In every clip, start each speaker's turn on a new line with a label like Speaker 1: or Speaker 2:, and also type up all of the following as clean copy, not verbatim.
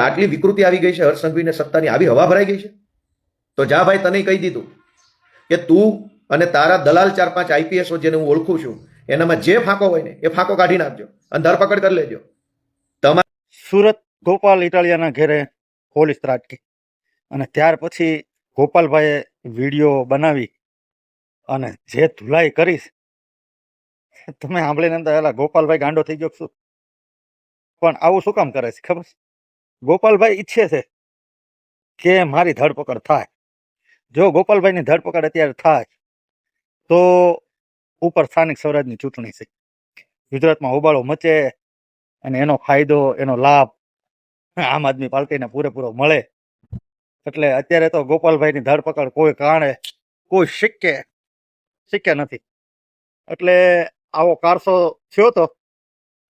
Speaker 1: આટલી વિકૃતિ આવી ગઈ છે, હર્ષ સંઘવીને સત્તાની આવી હવા ભરાઈ ગઈ છે. તો જા ભાઈ, તને કહી દીધું કે તું અને તારા દલાલ 4-5 આઈપીએસો જેને હું ઓળખું છું એનામાં જે ફાંકો હોય ને એ ફાંકો કાઢી નાખજો અને ધરપકડ કરી લેજો.
Speaker 2: સુરત ગોપાલ ઇટાલિયાના ઘેરે પોલીસ ત્રાટકી અને ત્યાર પછી ગોપાલભાઈએ વિડીયો બનાવી અને જે ધુલાઈ કરીશ તમે સાંભળીને અંદર એલા ગોપાલભાઈ ગાંડો થઈ ગયો શું? પણ આવું શું કામ કરે છે ખબર? ગોપાલભાઈ ઈચ્છે છે કે મારી ધરપકડ થાય. જો ગોપાલભાઈની ધરપકડ અત્યારે થાય તો ઉપર સ્થાનિક સ્વરાજની ચૂંટણી છે, ગુજરાતમાં હોબાળો મચે અને એનો ફાયદો એનો લાભ આમ આદમી પાર્ટીને પૂરેપૂરો મળે. એટલે અત્યારે તો ગોપાલભાઈની ધરપકડ કોઈ કારણે કોઈ શક્ય નથી. એટલે આવો કારસો થયો તો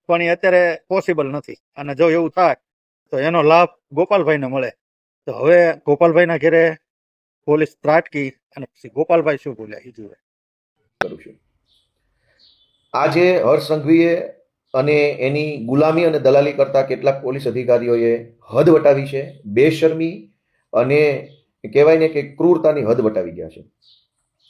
Speaker 2: પણ એ અત્યારે પોસિબલ નથી. અને જો એવું થાય તો એનો લાભ ગોપાલભાઈને મળે. તો હવે ગોપાલભાઈના ઘેરે પોલીસ ત્રાટકી અને પછી ગોપાલભાઈ શું બોલ્યા એ જુએ.
Speaker 1: કરું છું. આજે હર્ષ સંઘવીએ અને એની ગુલામી અને દલાલી કરતા કેટલાક પોલીસ અધિકારીઓએ હદ વટાવી છે. બેશરમી અને કહેવાય ને કે ક્રૂરતાની હદ વટાવી ગયા છે.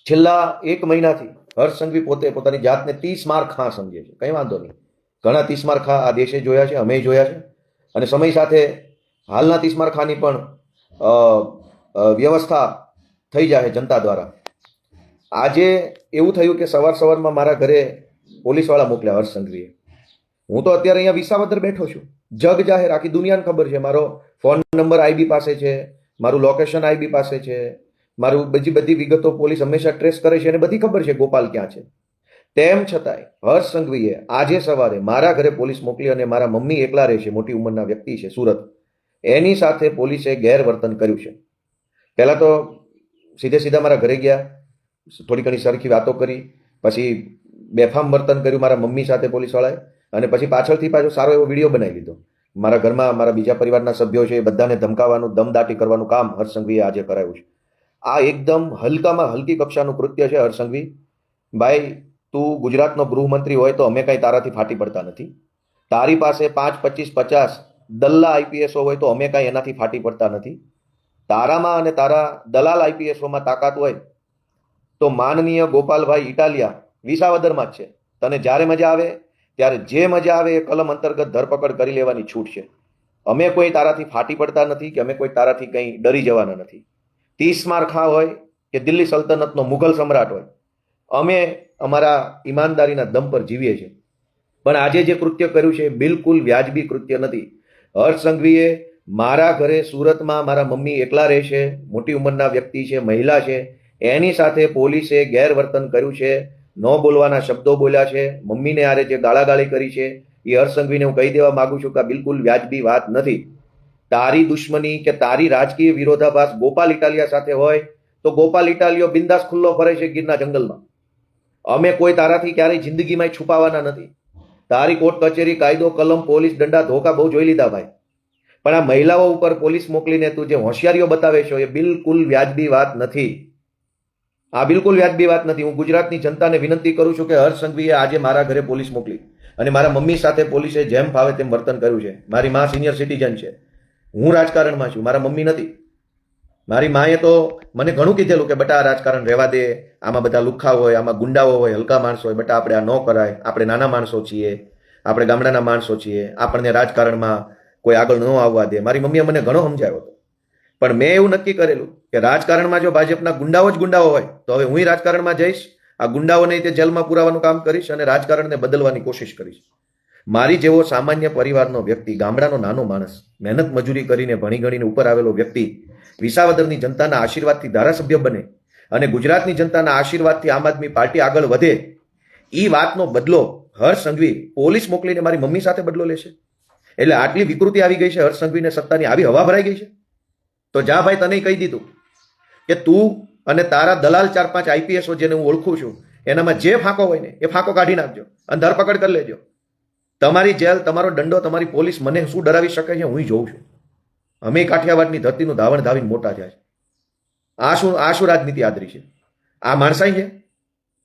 Speaker 1: છેલ્લા 1 મહિનાથી હર્ષ સંઘવી પોતે પોતાની જાતને 30 માર ખા સમજે છે. કંઈ વાંધો નહીં, ઘણા 30 માર ખા આ દેશે જોયા છે, અમે જોયા છે. અને સમય સાથે હાલના 30 માર ખાની પણ વ્યવસ્થા થઈ જાય જનતા દ્વારા. આજે એવું થયું કે સવારમાં મારા ઘરે પોલીસવાળા મોકલ્યા હર્ષ સંઘવીએ. હું તો અત્યારે અહીંયા વિસાવદર બેઠો છું, જગ જાહેર આખી દુનિયાને ખબર છે. મારો ફોન નંબર આઈબી પાસે છે, મારું લોકેશન આઈબી પાસે છે, મારું બીજી બધી વિગતો પોલીસ હંમેશા ટ્રેસ કરે છે અને બધી ખબર છે ગોપાલ ક્યાં છે. તેમ છતાંય હર્ષ સંઘવીએ આજે સવારે મારા ઘરે પોલીસ મોકલી અને મારા મમ્મી એકલા રહે છે, મોટી ઉંમરના વ્યક્તિ છે સુરત, એની સાથે પોલીસે ગેરવર્તન કર્યું છે. પહેલા તો સીધા મારા ઘરે ગયા, થોડી ઘણી સરખી વાતો કરી, પછી બેફામ વર્તન કર્યું મારા મમ્મી સાથે પોલીસવાળાએ, અને પછી પાછળથી પાછો સારો એવો વિડીયો બનાવી લીધો. મારા ઘરમાં મારા બીજા પરિવારના સભ્યો છે એ બધાને ધમકાવવાનું, દમદાટી કરવાનું કામ હર્ષ સંઘવીએ આજે કરાયું છે. આ એકદમ હલકામાં હલકી કક્ષાનું કૃત્ય છે. હર્ષ સંઘવી ભાઈ, તું ગુજરાતનો ગૃહમંત્રી હોય તો અમે કાંઈ તારાથી ફાટી પડતા નથી. તારી પાસે 5, 25, 50 દલ્લા આઈપીએસો હોય તો અમે કાંઈ એનાથી ફાટી પડતા નથી. તારામાં અને તારા દલાલ આઈપીએસોમાં તાકાત હોય તો માનનીય ગોપાલભાઈ ઇટાલિયા વિસાવદરમાં જ છે. તને જ્યારે મજા આવે ત્યારે જે મજા આવે એ કલમ અંતર્ગત ધરપકડ કરી લેવાની છૂટ છે. અમે કોઈ તારાથી ફાટી પડતા નથી કે અમે કોઈ તારાથી કંઈ ડરી જવાના નથી. 30 માર ખા હોય કે દિલ્હી સલ્તનતનો મુઘલ સમ્રાટ હોય, અમે અમારા ઈમાનદારીના દમ પર જીવીએ છીએ. પણ આજે જે કૃત્ય કર્યું છે એ બિલકુલ વ્યાજબી કૃત્ય નથી. હર્ષ સંઘવીએ મારા ઘરે સુરતમાં મારા મમ્મી એકલા રહે છે, મોટી ઉંમરના વ્યક્તિ છે, મહિલા છે, એની સાથે પોલીસે ગેરવર્તન કર્યું છે, ન બોલવાના શબ્દો બોલ્યા છે, મમ્મીને આરે જે ગાળાગાળી કરી છે એ હર્ષ સંઘવીને હું કહી દેવા માંગુ છું કે આ બિલકુલ વ્યાજબી વાત નથી. તારી દુશ્મની કે તારી રાજકીય વિરોધાભાસ ગોપાલ ઇટાલિયા સાથે હોય તો ગોપાલ ઇટાલિયો બિંદાસ ખુલ્લો ફરે છે ગીરના જંગલમાં. અમે કોઈ તારાથી ક્યારેય જિંદગીમાં છુપાવાના નથી. તારી કોર્ટ કચેરી, કાયદો, કલમ, પોલીસ દંડા, ધોકા બહુ જોઈ લીધા ભાઈ. પણ આ મહિલાઓ ઉપર પોલીસ મોકલીને તું જે હોશિયારીઓ બતાવે છો એ બિલકુલ વ્યાજબી વાત નથી. આ બિલકુલ વ્યાજબી વાત નથી. હું ગુજરાતની જનતાને વિનંતી કરું છું કે હર્ષ સંઘવીએ આજે મારા ઘરે પોલીસ મોકલી અને મારા મમ્મી સાથે પોલીસે જેમ ફાવે તેમ વર્તન કર્યું છે. મારી મા સિનિયર સિટીઝન છે, હું રાજકારણમાં છું, મારા મમ્મી નથી. મારી માએ તો મને ઘણું કીધેલું કે બેટા આ રાજકારણ રહેવા દે, આમાં બધા લુખ્ખા હોય, આમાં ગુંડાઓ હોય, હલકા માણસો હોય, બેટા આપણે આ ન કરાય, આપણે નાના માણસો છીએ, આપણે ગામડાના માણસો છીએ, આપણને રાજકારણમાં કોઈ આગળ ન આવવા દે. મારી મમ્મીએ મને ઘણો સમજાવ્યો હતો. પણ મેં એવું નક્કી કરેલું કે રાજકારણમાં જો ભાજપના ગુંડાઓ જ ગુંડાઓ હોય તો હવે હું રાજકારણમાં જઈશ, આ ગુંડાઓને તે જેલમાં પુરાવાનું કામ કરીશ અને રાજકારણને બદલવાની કોશિશ કરીશ. મારી જેવો સામાન્ય પરિવારનો વ્યક્તિ, ગામડાનો નાનો માણસ, મહેનત મજૂરી કરીને ભણી ગણીને ઉપર આવેલો વ્યક્તિ વિસાવદરની જનતાના આશીર્વાદથી ધારાસભ્ય બને અને ગુજરાતની જનતાના આશીર્વાદથી આમ આદમી પાર્ટી આગળ વધે, એ વાતનો બદલો હર્ષ સંઘવી પોલીસ મોકલીને મારી મમ્મી સાથે બદલો લેશે. એટલે આટલી વિકૃતિ આવી ગઈ છે, હર્ષ સંઘવીને સત્તાની આવી હવા ભરાઈ ગઈ છે. તો જા ભાઈ, તને કહી દીધું કે તું અને તારા દલાલ 4-5 આઈપીએસો જેને હું ઓળખું છું એનામાં જે ફાંકો હોય ને એ ફાંકો કાઢી નાખજો અને ધરપકડ કરી લેજો. તમારી જેલ, તમારો દંડો, તમારી પોલીસ મને શું ડરાવી શકે છે હું જોઉં છું. અમે કાઠિયાવાડની ધરતીનું ધાવણ ધાવીને મોટા થયા છે. આ શું રાજનીતિ આદરી છે? આ માણસાઈ છે?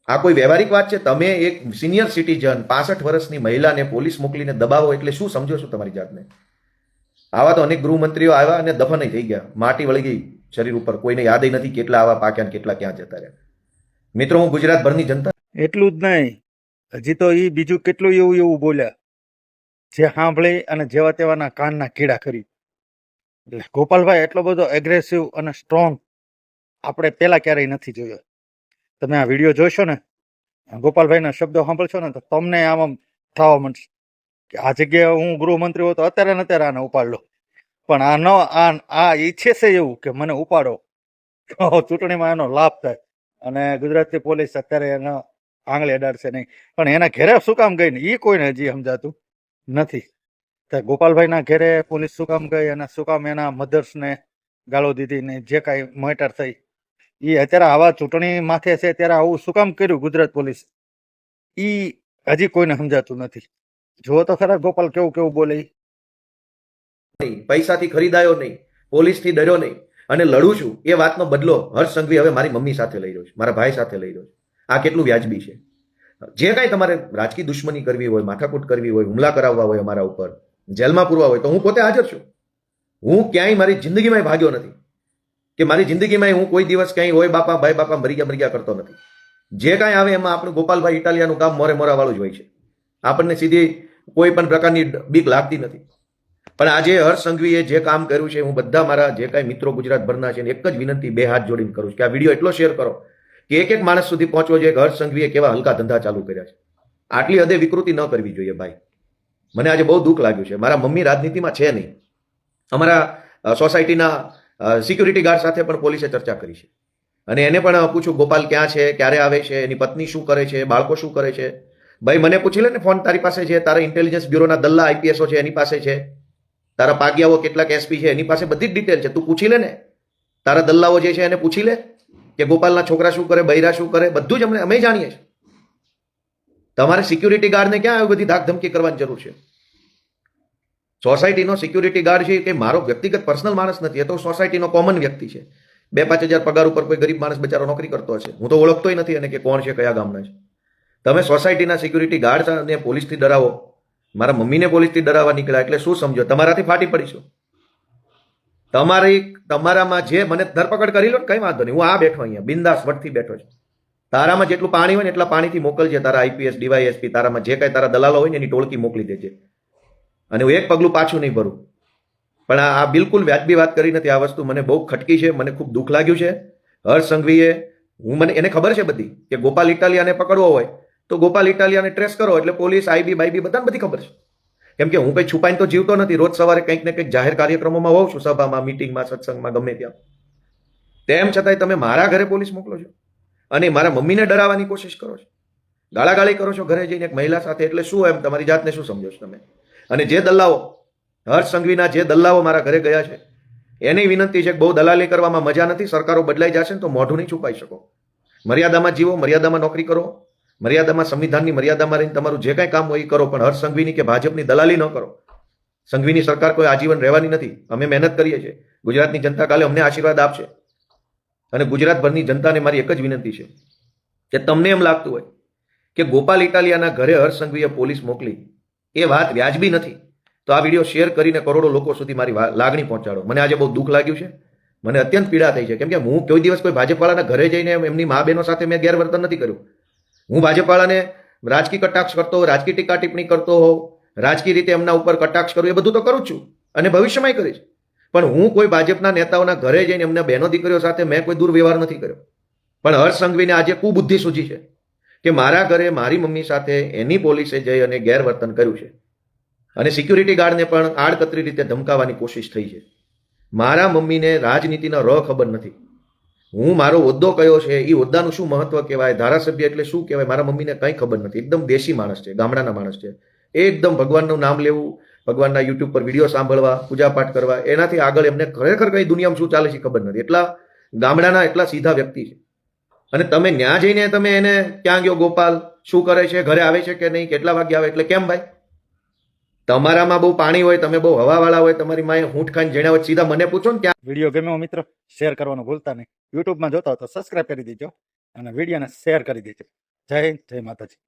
Speaker 1: આ કોઈ વ્યવહારિક વાત છે? તમે એક સિનિયર સિટીઝન 65 વર્ષની મહિલાને પોલીસ મોકલીને દબાવો એટલે શું સમજો છો તમારી જાતને? આવા તો અનેક ગૃહમંત્રીઓ આવ્યા અને દફન થઈ ગયા, માટી વળી ગઈ શરીર ઉપર, કોઈને યાદ નથી કેટલા આવા પાક્યા ને કેટલા ક્યાં જતા રહ્યા. મિત્રો, હું ગુજરાતભરની જનતા
Speaker 2: એટલું જ નહીં, હજી તો એ બીજું કેટલું એવું એવું બોલ્યા જે સાંભળી અને જેવા તેવાના કાનના કીડા કરી. એટલે ગોપાલભાઈ એટલો બધો એગ્રેસિવ અને સ્ટ્રોંગ આપણે પેલા ક્યારેય નથી જોયો. તમે આ વિડીયો જોશો ને, ગોપાલભાઈના શબ્દો સાંભળશો ને, તો તમને આમ થવા માંડશે કે આ જગ્યાએ હું ગૃહમંત્રી હોઉં તો અત્યારે ને અત્યારે આને ઉપાડ લો. પણ આ ઈચ્છે છે એવું કે મને ઉપાડો, તો ચૂંટણીમાં એનો લાભ થાય. અને ગુજરાતની પોલીસ અત્યારે એનો આંગળી અડાડશે નહીં. પણ એના ઘેરે શું કામ ગઈ ને એ કોઈને હજી સમજાતું નથી. તો ગોપાલભાઈના ઘેરે પોલીસ શું કામ ગઈ અને શું કામ એના મધર્સને ગાળો દીધી ને જે કાંઈ મેટર થઈ, એ અત્યારે આવા ચૂંટણી માથે છે ત્યારે આવું શું કામ કર્યું ગુજરાત પોલીસ, એ હજી કોઈને સમજાતું નથી. જુઓ તો ખરા ગોપાલ કેવું કેવું બોલે.
Speaker 1: નહીં, પૈસાથી ખરીદાયો નહીં, પોલીસથી ડર્યો નહીં અને લડું છું એ વાતનો બદલો હર્ષ સંઘવી હવે મારી મમ્મી સાથે લઈ રહ્યો છે, મારા ભાઈ સાથે લઈ રહ્યો છે. આ કેટલું વ્યાજબી છે? જે કાંઈ તમારે રાજકીય દુશ્મની કરવી હોય, માથાકૂટ કરવી હોય, હુમલા કરાવવા હોય અમારા ઉપર, જેલમાં પૂરવા હોય, તો હું પોતે હાજર છું. હું ક્યાંય મારી જિંદગીમાં ભાગ્યો નથી કે મારી જિંદગીમાં હું કોઈ દિવસ ક્યાંય હોય બાપા ભાઈ બાપા મરી ગયા કરતો નથી. જે કાંઈ આવે એમાં આપણું ગોપાલભાઈ ઇટાલિયાનું કામ મોરે મોરા વાળું જ હોય છે. આપણને સીધી કોઈ પણ પ્રકારની બીક લાગતી નથી. પણ આજે હર્ષ સંઘવીએ જે કામ કર્યું છે, હું બધા મારા જે કાંઈ મિત્રો ગુજરાતભરના છે એક જ વિનંતી બે હાથ જોડીને કરું છું કે આ વિડીયો એટલો શેર કરો કે એક એક માણસ સુધી પહોંચવો જોઈએ કે હર્ષ સંઘવીએ કેવા હલકા ધંધા ચાલુ કર્યા છે. આટલી હદે વિકૃતિ ન કરવી જોઈએ ભાઈ. મને આજે બહુ દુઃખ લાગ્યું છે. મારા મમ્મી રાજનીતિમાં છે નહીં. અમારા સોસાયટીના સિક્યુરિટી ગાર્ડ સાથે પણ પોલીસે ચર્ચા કરી છે અને એને પણ પૂછું ગોપાલ ક્યાં છે, ક્યારે આવે છે, એની પત્ની શું કરે છે, બાળકો શું કરે છે. ભાઈ મને પૂછી લે ને, ફોન તારી પાસે છે, તારા ઇન્ટેલિજન્સ બ્યુરોના દલ્લા આઈપીએસઓ છે એની પાસે છે, તારા પાગિયાઓ કેટલાક એસપી છે એની પાસે બધી જ ડિટેલ છે. તું પૂછી લે ને, તારા દલ્લાઓ જે છે એને પૂછી લે કે ગોપાલના છોકરા શું કરે, બૈરા શું કરે, બધું જ અમે જાણીએ છીએ. તમારે સિક્યુરિટી ગાર્ડને ક્યાં આવી બધી ધાકધમકી કરવાની જરૂર છે? સોસાયટીનો સિક્યુરિટી ગાર્ડ છે કે મારો વ્યક્તિગત પર્સનલ માણસ નથી, એ તો સોસાયટીનો કોમન વ્યક્તિ છે. 2-5 હજાર પગાર ઉપર કોઈ ગરીબ માણસ બચારો નોકરી કરતો હશે, હું તો ઓળખતોય નથી એને કે કોણ છે, કયા ગામના છે. તમે સોસાયટીના સિક્યુરિટી ગાર્ડ અને પોલીસથી ડરાવો, મારા મમ્મીને પોલીસથી ડરાવવા નીકળ્યા એટલે શું સમજો? તમારાથી ફાટી પડીશું. તમારામાં જે મને ધરપકડ કરી લો ને કઈ વાંધો નહીં, હું આ બેઠો અહીંયા બિંદાસ વટથી બેઠો છું. તારામાં જેટલું પાણી હોય ને એટલા પાણીથી મોકલજે. તારા આઈપીએસ ડીવાયએસપી તારામાં જે કાંઈ તારા દલાલો હોય ને એની ટોળકી મોકલી દેજે અને હું એક પગલું પાછું નહીં ભરું. પણ આ બિલકુલ વ્યાજબી વાત કરી નથી. આ વસ્તુ મને બહુ ખટકી છે, મને ખૂબ દુઃખ લાગ્યું છે. હર્ષ સંઘવીએ એને ખબર છે બધી કે ગોપાલ ઇટાલિયાને પકડવો હોય તો ગોપાલ ઇટાલિયાને ટ્રેસ કરો એટલે પોલીસ આઈબી બાઈબી બધાને બધી ખબર છે. કેમ કે હું કંઈ છુપાઈને તો જીવતો નથી. રોજ સવારે કંઈક ને કંઈક જાહેર કાર્યક્રમોમાં હોઉં છું, સભામાં, મિટિંગમાં, સત્સંગમાં, ગમે ત્યાં. તેમ છતાંય તમે મારા ઘરે પોલીસ મોકલો છો અને મારા મમ્મીને ડરાવવાની કોશિશ કરો છો, ગાળાગાળી કરો છો ઘરે જઈને એક મહિલા સાથે. એટલે શું એમ તમારી જાતને શું સમજો છો તમે? અને જે દલ્લાઓ હર્ષ સંઘવીના જે દલ્લાઓ મારા ઘરે ગયા છે એની વિનંતી છે કે બહુ દલાલી કરવામાં મજા નથી. સરકારો બદલાઈ જશે ને તો મોઢું નહીં છુપાઈ શકો. મર્યાદામાં જીવો, મર્યાદામાં નોકરી કરો, મર્યાદામાં સંવિધાનની મર્યાદામાં રહીને તમારું જે કાંઈ કામ હોય એ કરો. પણ હર્ષ સંઘવીની કે ભાજપની દલાલી ન કરો. સંઘવીની સરકાર કોઈ આજીવન રહેવાની નથી. અમે મહેનત કરીએ છીએ. ગુજરાતની જનતા કાલે અમને આશીર્વાદ આપશે. અને ગુજરાતભરની જનતાને મારી એક જ વિનંતી છે કે તમને એમ લાગતું હોય કે ગોપાલ ઇટાલિયાના ઘરે હર્ષ સંઘવીએ પોલીસ મોકલી, એ વાત વ્યાજબી નથી, તો આ વિડીયો શેર કરીને કરોડો લોકો સુધી મારી લાગણી પહોંચાડો. મને આજે બહુ દુઃખ લાગ્યું છે, મને અત્યંત પીડા થઈ છે. કેમ કે હું કોઈ દિવસ કોઈ ભાજપવાળાના ઘરે જઈને એમની મા બહેનો સાથે મેં ગેરવર્તન નથી કર્યું. હું ભાજપવાળાને રાજકીય કટાક્ષ કરતો હોઉં, રાજકીય ટીકા ટિપ્પણી કરતો હોઉં, રાજકીય રીતે એમના ઉપર કટાક્ષ કરું, એ બધું તો કરું જ છું અને ભવિષ્યમાં કરીશ. પણ હું કોઈ ભાજપના નેતાઓના ઘરે જઈને એમના બહેનો દીકરીઓ સાથે મેં કોઈ દુર્વ્યવહાર નથી કર્યો. પણ હર્ષ સંઘવીને આજે કુબુદ્ધિ સૂજી છે કે મારા ઘરે મારી મમ્મી સાથે એની પોલીસે જઈ અને ગેરવર્તન કર્યું છે અને સિક્યુરિટી ગાર્ડને પણ આડકતરી રીતે ધમકાવવાની કોશિશ થઈ છે. મારા મમ્મીને રાજનીતિનો ર ખબર નથી. હું મારો હોદ્દો કયો છે, એ હોદ્દાનું શું મહત્વ કહેવાય, ધારાસભ્ય એટલે શું કહેવાય, મારા મમ્મીને કંઈ ખબર નથી. એકદમ દેશી માણસ છે, ગામડાના માણસ છે. એકદમ ભગવાનનું નામ લેવું, ભગવાનના યુટ્યુબ પર વિડીયો સાંભળવા, પૂજાપાઠ કરવા, એનાથી આગળ એમને ખરેખર કઈ દુનિયામાં શું ચાલે છે ખબર નથી. એટલા ગામડાના એટલા સીધા વ્યક્તિ છે. અને તમે ન્યા જઈને તમે એને ક્યાં ગયો ગોપાલ, શું કરે છે, ઘરે આવે છે કે નહીં, કેટલા વાગે આવે, એટલે કેમ ભાઈ? તમારામાં બહુ પાણી હોય, તમે બહુ હવાવાળા હોય, તમારી માએ હૂંઠ ખાઈને જેણા હોય, સીધા મને પૂછો ને. ક્યાં
Speaker 2: વિડીયો ગમ્યો મિત્રો, શેર કરવાનું ભૂલતા નહીં. યુટ્યુબમાં જોતા હો તો સબસ્ક્રાઇબ કરી દેજો અને વિડીયોને શેર કરી દેજો. જય હિન્દ, જય માતાજી.